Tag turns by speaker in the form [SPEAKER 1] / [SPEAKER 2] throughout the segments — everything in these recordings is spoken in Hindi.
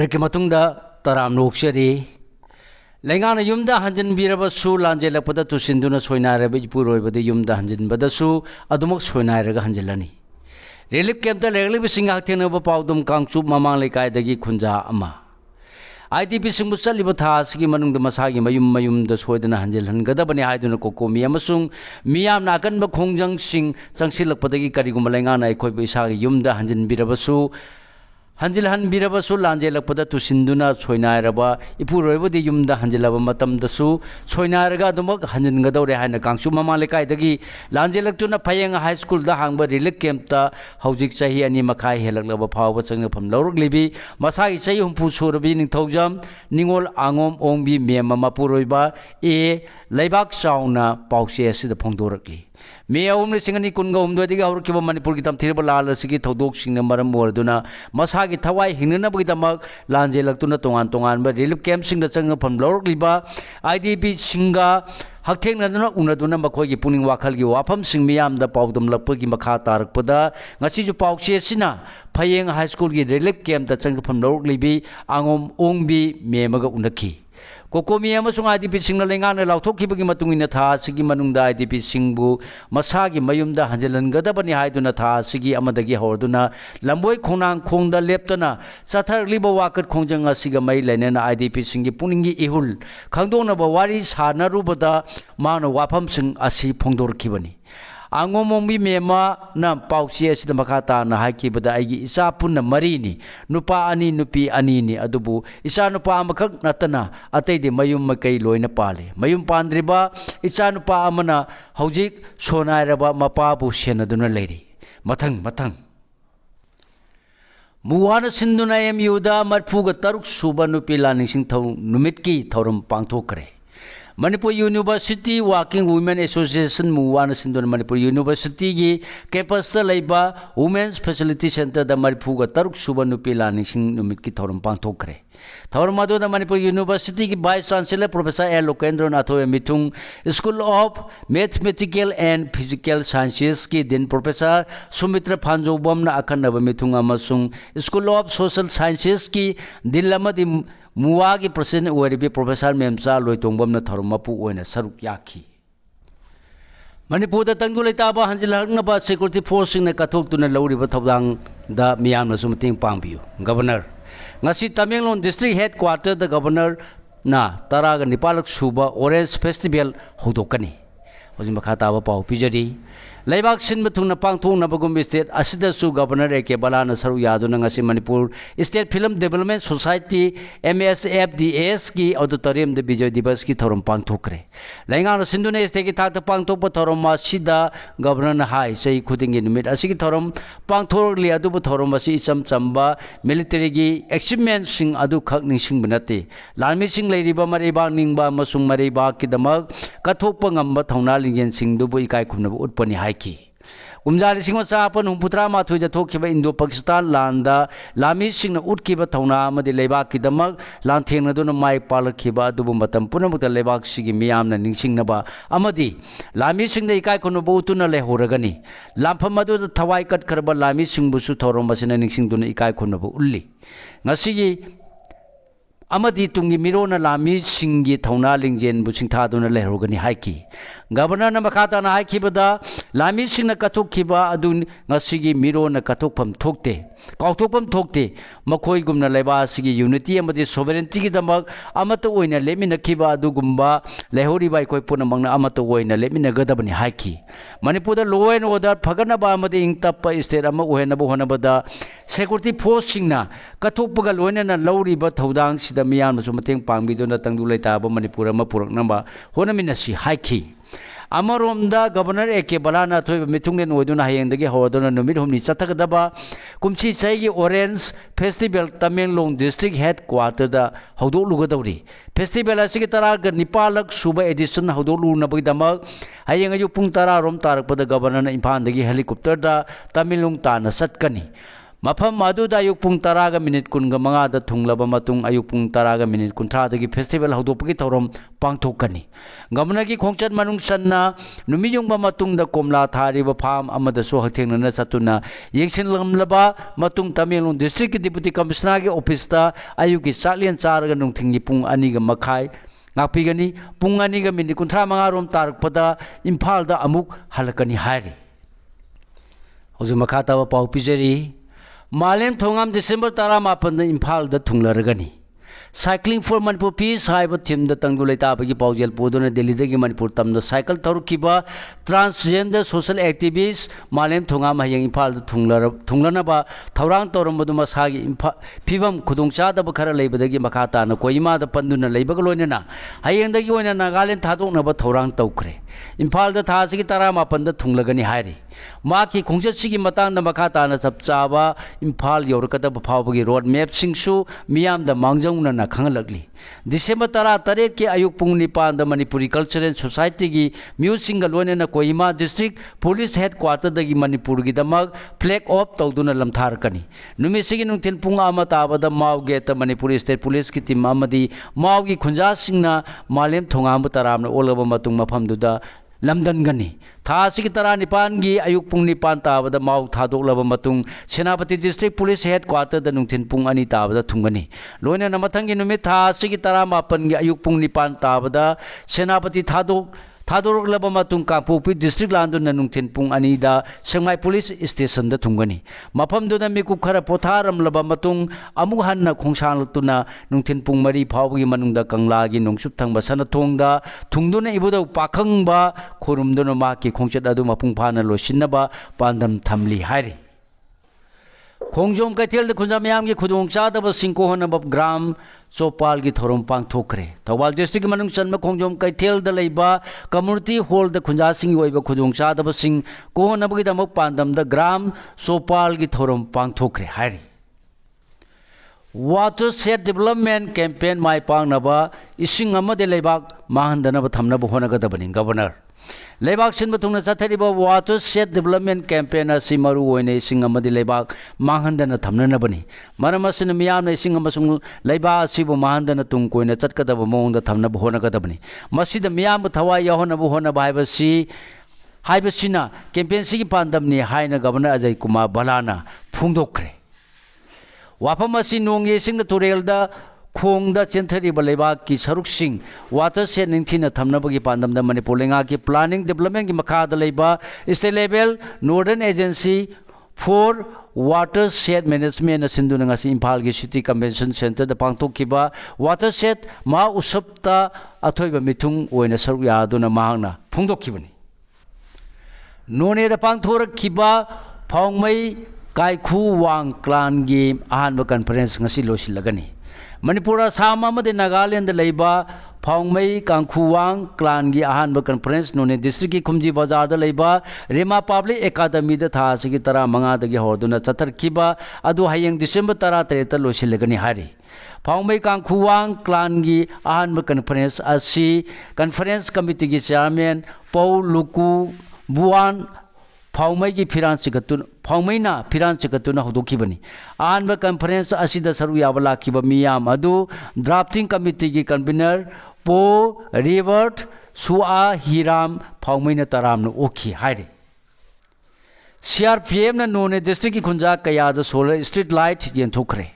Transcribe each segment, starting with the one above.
[SPEAKER 1] ब्रेक तराम नोक्चरी लेंगाना युमदा हंजनबीरबसु लांजेलपदा तुसिंदुना सोयनारब इपुरोयबदे युमदा हंजनबदसु अदुमक सोयनारगा हंजलनी रिलीफ कैंपता लेगलिबसिंग हाक्तेनब पाउदुम कांगचुप ममांग लेकायदगी खुंजा अमा IDP सिंगबु चलिब थासगी मनुंग मसागी मयुम मयुमदा सोयदना हंजलहनगदबनी हायदुना कोकोमी अमसुंग मियाम नाकनब खोंजंग सिंग चंगसिलपदगी करिगुम लेंगाना अखोयबु इसागी युमदा हंजनबीरबसु हंजिलहन बीरबसु लांजेलपदा तुसिंदुना सोयनायरबा इपुरोयबदि युमदा हंजिलब मतमदसु सोयनायरगा दुमक हंजिनगदौरे हायना कांगसु ममा लेकायदगी लांजेलक्तुना फयेंग हाई स्कूल दा हांगबा रिलीफ कैंपता हौजिक चाही अनि मखाय हेलकलब फावबा चंगफम लौरगलिबी मसागी चाही हुंफु सुरबी निंगथौजम निंगोल आंगोम ओंबी मेम मपुरोयबा ए लेबाक चाउना पाउसे असिदा फोंदोरकली मे अहम लिंग कुनग हुमदोदगी हौरकिब मणिपुर की तमथिरब लाल असगी थौदोकसिंग मरम ओरदुना मसागी थवाई हिंगनबगीदमक लांजेलक्तुना तोंगान तोंगानब रिलीफ कैंपसिंग चंगफम लौरकलिबा IDP सिंगा हक्थेंगनदुना उनदुना मखोगी पुनिंग वाखलगी वाफमसिंग मियामदा पाउदमलपगी मखा तारकपदा ngasiju पाउसे सिना फयेंग हाई स्कूल की रिलीफ कैंपता चंगफम लौरकलिबी आंगोम ओंबी मेमगा उनखी कोकोमी IDP सिंगना लेंगाना लाउथोखिबगी मतुंगिना था सिगी मनुंगदा IDP सिंगबु मसागी मयुमदा हंजलनगदबनी हायदुना था सिगी अमदगी हौरदुना लंबोय खोनांग खोंगदा लेप्तना चथरलिब वाकत खोंजंग असिगा मई लेनेना IDP सिंगी पुनिंगी इहुल खंगदोनबा वारी सानरुबदा मानो वाफम सिंग असि फोंदोरखिबनी आंगोमोंबी मेमा ना पाउसी असिदा मखाता ना हाइकिबदा आइगी इसा पुन्ना मरीनी नुपा अनि नुपी अनि नि अदुबु इसा नुपा अमखक नतना अतैदे मयुम मकै लोइना पाले मयुम पांद्रिबा इसा नुपा अमना हौजिक सोनायरबा मपाबु सेनदुना लेरी मथंग मुवाना सिंधुना MUदा मरफुगा तरुक सुबा नुपी लानिसिंग थौ नुमितकी थौरम पांगथोकरे Manipur university working women association मुवाना सिंधुना मणिपुर यूनिवर्सिटी की कैंपसता लेबा वुमेन्स फैसिलिटी सेंटर दा मरफुगा तरुक सुबा नुपी लानिसिंग नुमित की थौरम पांगथोकरे थौरम अदुदा मणिपुर यूनिवर्सिटी की vice chancellor professor L Lokendra नाथोय मिथुंग school of mathematical and physical sciences की दिन प्रोफेसर सुमित्र फांजोबमना अखनब मिथुंग अमसुंग स्कूल ऑफ सोशल साइंसेस की दिल्लमदी मुवा की प्रेसिडेंट ओरिबी प्रोफेसर मेमचा लोइतोंबमना थौरम मपु ओइना सरुक याखी मणिपुर तंगु लेताबा हंजिलहनबा सिक्योरिटी फोर्स सिंगना कथोक्तुना लौरिबा थौदांग दा मियामनसु मतेंग पांगबियु governor ngasi Tamenglong district headquarter the governor na taraga nipalak suba orange festival hodokani hojim bakhata ba pau pijari laibak sin bathungna pangthong na bagum state asida su governor eke balana saru yaduna ngasi Manipur State Film Development Society MSFDS ki auditorium de Bijay Divas ki thorum pangthokre laingana sinduna state ki thakta pangthokpa thorum ma sida governor na hai sei khudingi numit asigi thorum pangthorli adu bu thorum asi isam chamba military gi achievement sing adu khak ningsing banate lalmi sing leiriba mariba ningba masung mariba ki damak kathokpa ngamba thongna lingen sing du bu ikai khumna utpani हाइकी उमजाली सिंह चापन हुंपुत्रा माथुइदा थोखिबा इंडो पाकिस्तान लांदा लामी सिंह उटकिबा थौना अमदि लेबाक किदमक लांथेंगनदुना माइ पालखिबा दुबु मतम पुनमुक्ता लेबाक सिगी मियामना निंगसिंगनबा अमदि लामी सिंह दा इकाय खुनबो उतुना लेहोरगनी लांफम अदु थवाई कट खरबा लामी सिंहबुसु थौरम बसिना निंगसिंगदुना इकाय खुनबो उल्ली ngasiगी अमदी तुंगी मिरोना लामी सिंगी थौना लिंजेन बुसिंथादुना लेहरोगनी हाइकी गवर्नर न मखाता ना हाइकीबदा लामी सिंगना कथोखिबा अदुन ngasiगी मिरोना कथोकफम थोकते काउथोकफम थोकते मखोय गुमना लेबा सिगी यूनिटी अमदी सोवरेंटी की दमक अमत ओइना लेमिनखिबा अदुगुम्बा लेहोरिबा कोइ पुनमंगना अमत ओइना लेमिनगदबनी हाइकी मणिपुर लो एंड ऑर्डर फगनबा अमदी इंगतप स्टेट अम ओहेनबो होनबदा सिक्योरिटी फोर्स सिंगना कथोकपगा लोइना लौरिबा थौदांग सिदा मियामनसु मतेंग पांगबिदुना तंगदु लेताबा मणिपुर अम पुरकनबा होनमिनसि हाइकी अमरोमदा गवर्नर एके बलाना थोइबा मिथुंगनेन ओइदुना हायेंदगी हौदुना नुमित हुमनि चथगदबा कुमची चाइगी orange festival Tamenglong district headquarter दा हौदोलुगदौरी फेस्टिवल असिगी तराग निपालक सुबा एडिशन हौदोलुनबगदमक हायेंग अयु पुंग 10 रोम तारकपदा गवर्नर इम्फालदगी हेलीकॉप्टर दा तमेंगलोंग ताना चटकनी मफम अदुदा अयुक पुंग 10 मिनिट 15 थुंगलब मतुंग अयुक पुंग 10 मिनिट 30 दगी फेस्टिवल हौदोपगी थौरम पांगथोकनी गमना की खोंगचत मनुंग सन्ना नुमियुंगबा मतुंग द कोमला थारिबा फार्म अमदसो हथेंगना चतुना येंगसिनलमलबा मतुंग तमेंगलों डिस्ट्रिक्ट की डिप्यूटी कमिश्नर के ऑफिस ता अयुक की चाकलियन चारगा नुंथिंगी पुंग 2 मखाई ngakpigani pung 2 minute 35 rom tarakpada imphal da amuk halakani hairi hoju makhata ba pau pijeri malem thongam December 18 da imphal da thunglaragani cycling for Manipur peace haiba thim da tangdulai tabagi paujel podona Delhi da gi Manipur tam da cycle tharukiba transgender social activist malem thongam hayang imphal da thunglana ba thaurang toram madu masagi phibam khudongcha da ba khara leiba da gi makhata na koima da panduna leiba ga loina na hayang da gi oina Nagaland thadok na ba thaurang taukre imphal da thasi gi 18 da thunglagani hairi ma ki khongchat sigi matang da makhata na chapchaba imphal yorkada ba phawbagi road map singsu miyam da mangjongna na khangalagli December 18 के अयुक पुंग 9 दा मणिपुरी कल्चरल सोसाइटी की म्यूजिक लोने ना कोहिमा डिस्ट्रिक्ट पुलिस हेडक्वार्टर दगी मणिपुर की दमक फ्लैग ऑफ तौदुना लमथारकनी नुमिसिगी नुंथिन पुंग आमा ताबदा माव गेट मणिपुरी स्टेट पुलिस की टीम आमदी माव की खुंजा सिंगना मालेम थोंगाम तराम ओलबा मतुंग मफमदुदा लमदनगनी थासी की 19 की अयुक पुंग 9 ताबदा माव थादोकलब मतुंग सेनापति डिस्ट्रिक्ट पुलिस हेडक्वार्टर द नुंथिन पुंग 2 ताबदा थुंगनी लोइना नमथंगी नुमित थासी की 19 की अयुक पुंग 9 ताबदा सेनापति थादोरकलब मतुंग कांपोपी डिस्ट्रिक्ट लांदुन नुंथिन पुंग 2 दा सेंगमाई पुलिस स्टेशन द थुंगनी मफमदुदा मिकु खरा पोथारमलब मतुंग अमु हन्ना खोंसांलतुना नुंथिन पुंग 3 फावगी मनुंगदा कंगलागी नोंसुप थंगबा सनथोंगदा थुंगदुना इबुदा पाखंगबा खोरुमदुना माकी खोंचत अदु मपुंग फाना लोसिनबा पांदम थमली हाइरी खोंजोम कैथेल खुंजा मयाम की खुदोंग चादब सिंको होनब ग्राम चौपाल की थोरम पांगथोकरे थौबाल डिस्ट्रिक्ट मनुंग चन्म खोंजोम कैथेल द लेबा कम्युनिटी हॉल द खुंजा सिंग ओइबा खुदोंग चादब सिंग को होनब की दमक पांदम द ग्राम चौपाल की थोरम पांगथोकरे हाइरी वाटर सेट डेवलपमेंट कैंपेन माय पांगनबा इसिंग अमदे लेबाक माहंदनब थमनब होनगदबनि गवर्नर लेबाक सिन बतुंगना चथरिबा वाटर सेट डेवलपमेंट कैंपेन असि मरु ओइने इसिंग अमदि लेबाक माहंदन थमननबनि मरम असिन मियाम ने इसिंग अमसुंग लेबा असिबु माहंदन तुंग कोइना चटकदब मोंग द थमनब होनगदबनि मसिद मियाम थवाई यहोनबु होनब हाइबसिना कैंपेन सिगी पांदमनि हाइना गवर्नर अजय कुमार बलाना फुंगदोखरे वाफम असि नोंगे सिंग तुरेलदा खोंगदा चेंथरी बलेबा की सरुकसिंग वाटर सेट निंथिना थमनबगी पांदम द मणिपुर लेंगा की प्लानिंग डेवलपमेंट की मखादा लेबा state level northern agency for watershed management सिंधुना ngasi इंफाल की सिटी कन्वेंशन सेंटर द पांगथोकिबा वाटर सेट मा उसप्ता अथोइबा मिथुंग ओइना सरुक यादुना मांगना फुंगदोखिबनि नोने द पांगथोरखिबा फाउंगमई काइखु वांग क्लान की अहानबा कॉन्फ्रेंस ngasi लोसिलगनी मणिपुर असम नागालैंड लेबा फाउंगमई कांखुवांग क्लान की अहानबा कॉन्फ्रेंस नोने डिस्ट्रिक्ट की खुमजी बाजार लेबा रेमा पब्लिक एकाडमी थासी 15 होदुना चथरखिबा अदु हयेंग डिसेंबर 13 लोसिलगनी हारी फाउंगमई कांखुवांग क्लान की अहानबा कॉन्फ्रेंस असि कॉन्फ्रेंस कमिटी की चेयरमैन पौ लुकु बुआन फाउंगमई की फाउंगमईना फिरान चिकतुना होदोखिबनी आनबा कॉन्फ्रेंस असिदा सरु याबा लाखिबा मियाम अदु ड्राफ्टिंग कमिटी की कन्वीनर पो रिवर्ट सुआ हिराम फाउंगमईना तरामना ओखी हाइरे सीआरपीएफ ना नोने डिस्ट्रिक्ट की खुंजा कयादा सोलर स्ट्रीट लाइट येंथोखरे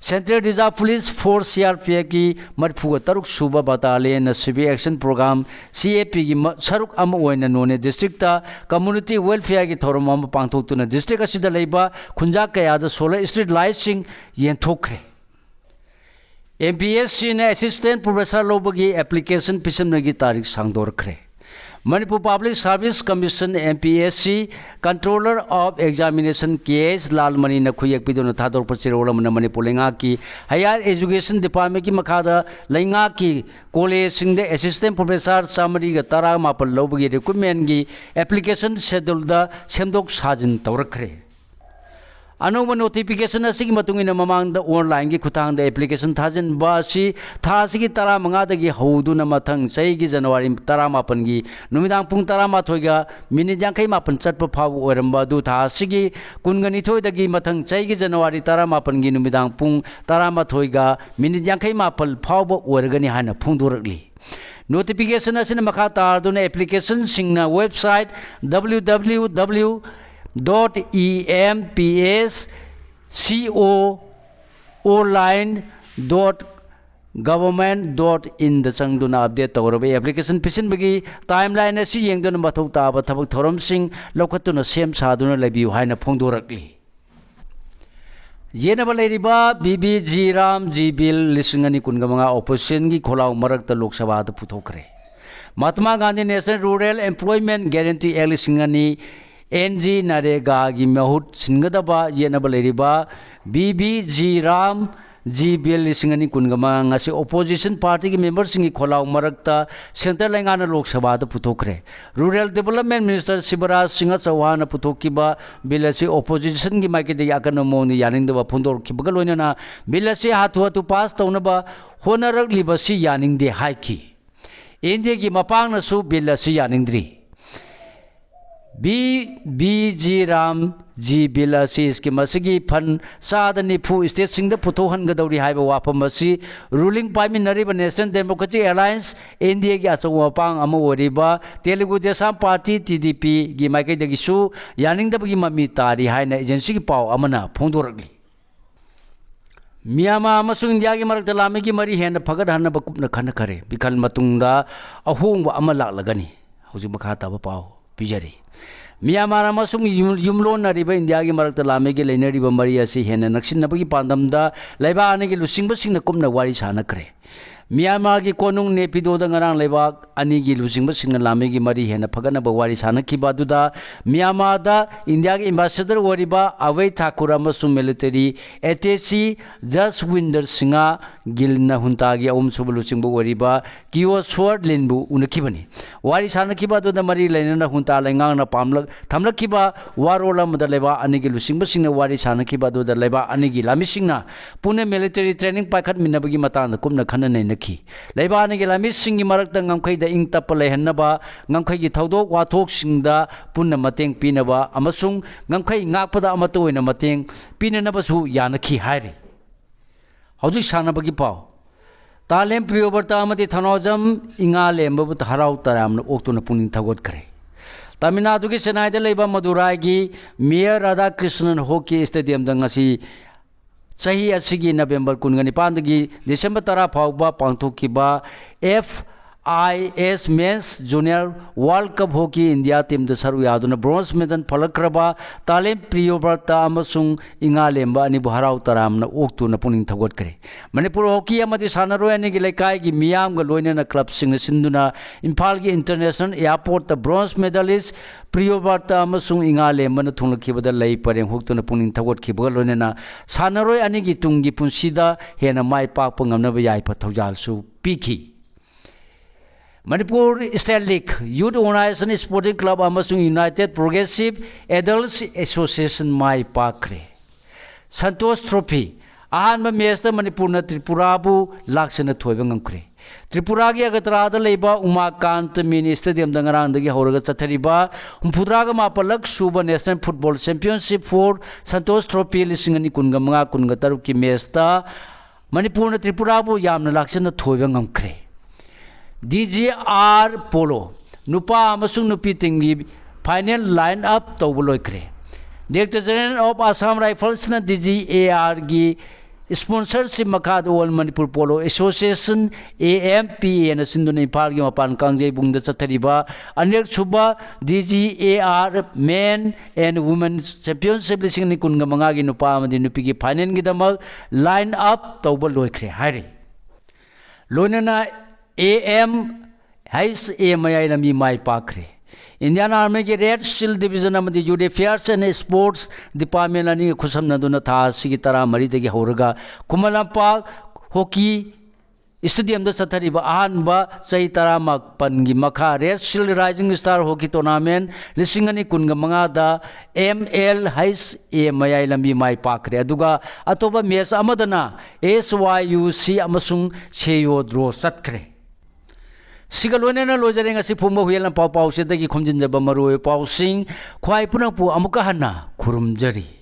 [SPEAKER 1] central reserve police force CRPF की 43 सूबा battalion civil action programme CAP की सरुक अम ओइना नोने डिस्ट्रिक्ट कम्युनिटी वेलफेयर की थोरम अम पांगथोक्तुना डिस्ट्रिक्ट असिदा लेबा खुंजा कयादा सोलर स्ट्रीट लाइट सिंग येंथोखरे एमपीएससी ने असिस्टेंट प्रोफेसर लोबगी एप्लीकेशन पिसमनगी तारीख सांगदोरखरे Manipur public service commission MPSC controller of examination KS Lalmani खुयेकपीदुना थादोरप चिरोलमन मणिपुर लेंगा की हायर एजुकेशन डिपार्टमेंट की मखादा लेंगा की कॉलेज सिंह असिस्टेंट प्रोफेसर चामरी 19 लौबगी रिक्रूटमेंट की एप्लीकेशन शेड्यूल द सेमदोक साजिन तौरखरे अनौब नोटिफिकेशन असिगी मतुंगिना ममांग दा ऑनलाइन की खुतांग दा एप्लीकेशन थाजन बासी थासिगी 15 दगी हौदुना मथंग चैगी जनवरी 18 गी नुमिदांग पुंग 18 गा मिनिट 58 चटप फाव ओरंबा दु थासिगी 22 दगी मथंग चैगी जनवरी 18 गी नुमिदांग पुंग 18 गा मिनिट 58 फाव ओरगनी हाना फोंदोरकली नोटिफिकेशन असिना मखा तारदुना एप्लीकेशन सिंगना वेबसाइट www.empsconline.government.in द चंगदुना अपडेट तौरबे एप्लीकेशन पिसिनबगी टाइमलाइन असि येंगदुना मथौ ताबा थबक थोरमसिंग लौखतुना सेम सादुना लेबियु हाइना फोंदोरकली येनबा लेरिबा बीबीजी राम जी बिल लिसिंगनी कुनगमंगा ऑपोजिशन की खोलाव मरक लोकसभा पुथोखरे Mahatma Gandhi national rural employment guarantee act लिसिंगनी एनजी नरेगा की महूट सिंगदबा येनबा लेरिबा बीबीजी राम जी बिल लिसिंगनी कुनगमंगा से ऑपोजिशन पार्टी की मेंबर्स की खोलाव मरकता सेंट्रल तेलंगाना लोकसभा पुथोखरे rural development minister Shivraj Singh Chouhan पुथोखिबा बिल से ऑपोजिशन की माइकेदगी अकन मोनी यानिंगदबा फोंदोरखिबगा लोइनना बिल से हाथु हाथु पास तौनबा होनरकलिबसी यानिंगदे हाइखि इंडिया की मपांगनसु बिल से यानिंगद्री बीबीजी राम जी बिल इसकी मसीगी फन साद निफु स्टेट सिंह पुथोहनगदौरी हाइबा वाफम असी रूलिंग पाइमिनरिबा नेशनल डेमोक्रेटिक अलायंस इंडिया की अचौ मपांग अमा ओरिबा तेलुगु देशम पार्टी टीडीपी की माइकैदगिसु यानिंगदबगी ममी तारी हाइना एजेंसी की पाव अमना फोंदोरकली म्यांमार अमसुंग इंडिया की मरकता लामी की मरी हेन फगत हन्नबा कुपना खनखरे बिखल मतुंगदा अहोंगबा अमा लागलगनी हौजिक मखा ताबा पाव पिजरी म्यांमार अमसुंग युमलोनरिबा इंडिया की मरकता लामी की लेनरिबा मरी असी हेन नक्सिनबगी पांदमदा लैबा अनेगी लुसिंगबसिंगना कुमना वारी सानखरे म्यांमार की कोनुंग नेपिदोदा ngarang लेबाक अनि की लुसिंगबसिंगना लामी की मरी हेन फगनबा वारी सानखिबादुदा म्यांमार दा इंडिया की एम्बेसडर ओरिबा अवै ठाकुर अमसुंग मिलिटरी एटेची जसविंदर सिंह गिलना हुंतागी अमसुब लुसिंगबा ओरिबा कियो स्वर्ड लिनबु उनखिबनी वारी सानखिबादुदा मरी लेनना हुंता लेंगांगना पामलक थमलखिबा वारोल अमदा लेबा अनि की लुसिंगबसिंगना वारी सानखिबादुदा लेबा अनि की लामिसिंगना पुणे मिलिटरी ट्रेनिंग पाखत मिनबगी मतांद कुमना खननै नखि लेबा अनि की लामिसिंग की मरकता ngамखैदा इंग तप लेहन्नबा ngамखै की थौदोक वाथोकसिंगदा पुन्ना mateंग पिनबा अमसुंग ngамखै ngakpada amata oina mateंग पिननबसु यानखि हाइरि हौजिक सानबगी पाव तालेम प्रियोवर्ता अमदि थनौजम इंगा लेम्बबु हराउ तरामन ओक्तुना पुनिंग थगोटखरे तमिलनाडु की चेन्नईदा लेबा मदुराई की मेयर राधाकृष्णन हॉकी स्टेडियम दंगसी चाही असिगी नवेंबर 19 की दिसंबर 10 फाउबा पांथोकिबा FIS mains junior world cup hockey India team the सरू यादुना ब्रोंज मेडल फलक्रबा तालेम प्रियोवर्ता अमसुंग इंगा लेम्बा अनि हराउ तरामना ओक्तुना पुनिंग थगोटखरे मणिपुर हॉकी अमदि सानरोय अनि की लेकाय की मियाम ग लोइनना क्लब सिंग सिंदुना इम्फाल की इंटरनेशनल एयरपोर्ट द ब्रोंज मेडलिस्ट प्रियोवर्ता अमसुंग इंगा लेम्बना थुंगलखिबदा लई परेंग होक्तुना पुनिंग थगोटखिबगा लोइनना सानरोय अनि की तुंगी पुंसीदा हेना माय पाकपा ngamnaba याइफा थौजालसु पीखी Manipur state league youth organisation sporting club अमसुंग यूनाइटेड प्रोग्रेसिव एडल्ट्स एसोसिएशन माय पाखरे संतोष ट्रॉफी अहानब मैच मणिपुर त्रिपुराबु लाक्सना थोइबा ngamखरे त्रिपुरा की अगतरादा लेबा उमाकांत मिनी स्टेडियम दंगरांदगी हौरगा चथरिबा 49 सूबा national football championship for Santosh trophy 2015 की मैचता मणिपुर त्रिपुराबु यामना लाक्सना थोइबा ngamखरे DGR पोलो नुपा अमसुंग नुपी टिंगी फाइनल लाइन अप तौबा लोइखरे director general of Assam rifles ना DGAR की स्पॉन्सरशिप मखाद all Manipur polo association AMPA ना सिंधुना इम्फाल की मपान कांगजेबुंग चथरिबा अनेक सुबा DGAR main and women championship 2015 की नुपा अमदि नुपी की फाइनल की दमक लाइन अप तौबा लोइखरे हाइरे लोइनना AMHA लमी माय पाखरे इंडियन आर्मी की रेड शील्ड डिवीजन अमदि youth affairs and sports department अनि खुसमनदुना था सिगी 13 दगी हौरगा कुमलंपाक हॉकी स्टेडियम दा चथरीबा अहानबा चै तरामापन गी मखा red shield rising star hockey tournament 2025 दा MLHA मयाई लंबी माई पाखरे अदुगा अतोबा मैच अमदना SYUC अमसुंग सेयो ड्रॉ चतखरे सिगलोनेना लोजरे ngasi phumba huyelna pau pau se dagi khomjinjaba maru pau sing khwai punapु amuka hanna khurumjari।